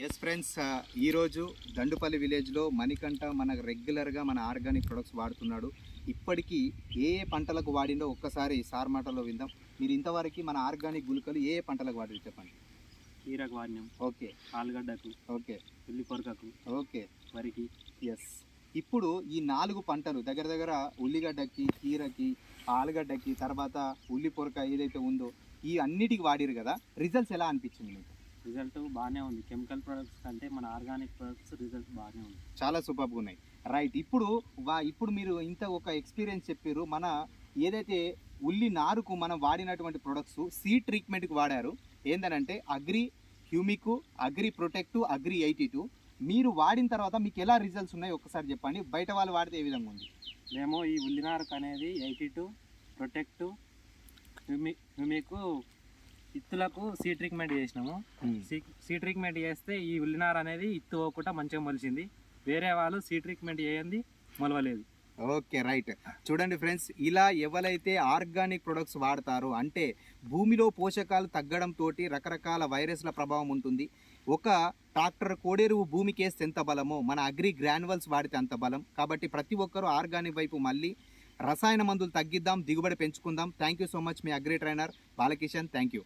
Yes friends, ఈరోజు దండుపల్లి విలేజ్లో మణికంఠ మన రెగ్యులర్గా మన ఆర్గానిక్ ప్రొడక్ట్స్ వాడుతున్నాడు. ఇప్పటికీ ఏ ఏ పంటలకు వాడిందో ఒక్కసారి సార్ మాటలో విందాం. మీరు ఇంతవరకు మన ఆర్గానిక్ గుళికలు ఏ ఏ పంటలకు వాడి చెప్పండి. కీరకు వాడినాం, ఓకే, ఆలుగడ్డకు, ఓకే, ఉల్లి పొరకకు, ఓకే, వరికి. ఎస్. ఇప్పుడు ఈ 4 పంటలు దగ్గర దగ్గర ఉల్లిగడ్డకి, కీరకి, ఆలుగడ్డకి, తర్వాత ఉల్లి పొరక ఏదైతే ఉందో ఈ అన్నిటికి వాడిరు కదా, రిజల్ట్స్ ఎలా అనిపించింది మీకు? రిజల్ట్ బాగానే ఉంది. కెమికల్ ప్రొడక్ట్స్ కంటే మన ఆర్గానిక్ ప్రొడక్ట్స్ రిజల్ట్ బాగానే ఉంది. చాలా సూపర్గా ఉన్నాయి. రైట్. ఇప్పుడు మీరు ఇంత ఒక ఎక్స్పీరియన్స్ చెప్పారు. మన ఏదైతే ఉల్లి నారుకు మనం వాడినటువంటి ప్రొడక్ట్స్ సీడ్ ట్రీట్మెంట్కి వాడారు. ఏంటంటే agri humic, agri protect, agri 82. మీరు వాడిన తర్వాత మీకు ఎలా రిజల్ట్స్ ఉన్నాయి ఒక్కసారి చెప్పండి. బయట వాళ్ళు వాడితే ఏ విధంగా ఉంది? మేము ఈ ఉల్లినారకు అనేది 82, ప్రొటెక్ట్, హ్యూమిక్ ఇత్తులకు సీ ట్రీట్మెంట్ చేసినాము. సీ ట్రీట్మెంట్ చేస్తే ఈ ఉల్లినార అనేది ఇత్తు పోకుండా మంచిగా మొలిచింది. వేరే వాళ్ళు సీ ట్రీట్మెంట్ చేయండి, మొలవలేదు. Okay, right. చూడండి ఫ్రెండ్స్, ఇలా ఎవరైతే ఆర్గానిక్ ప్రొడక్ట్స్ వాడతారో అంటే భూమిలో పోషకాలు తగ్గడంతో రకరకాల వైరస్ల ప్రభావం ఉంటుంది. ఒక ట్రాక్టర్ కోడెరువు భూమికి వేస్తే ఎంత బలమో మన అగ్రి గ్రాన్యువల్స్ వాడితే అంత బలం. కాబట్టి ప్రతి ఒక్కరూ ఆర్గానిక్ వైపు మళ్ళీ రసాయన మందులు తగ్గిద్దాం, దిగుబడి పెంచుకుందాం. థ్యాంక్ యూ సో మచ్, మీ agri trainer Balakishan. Thank you.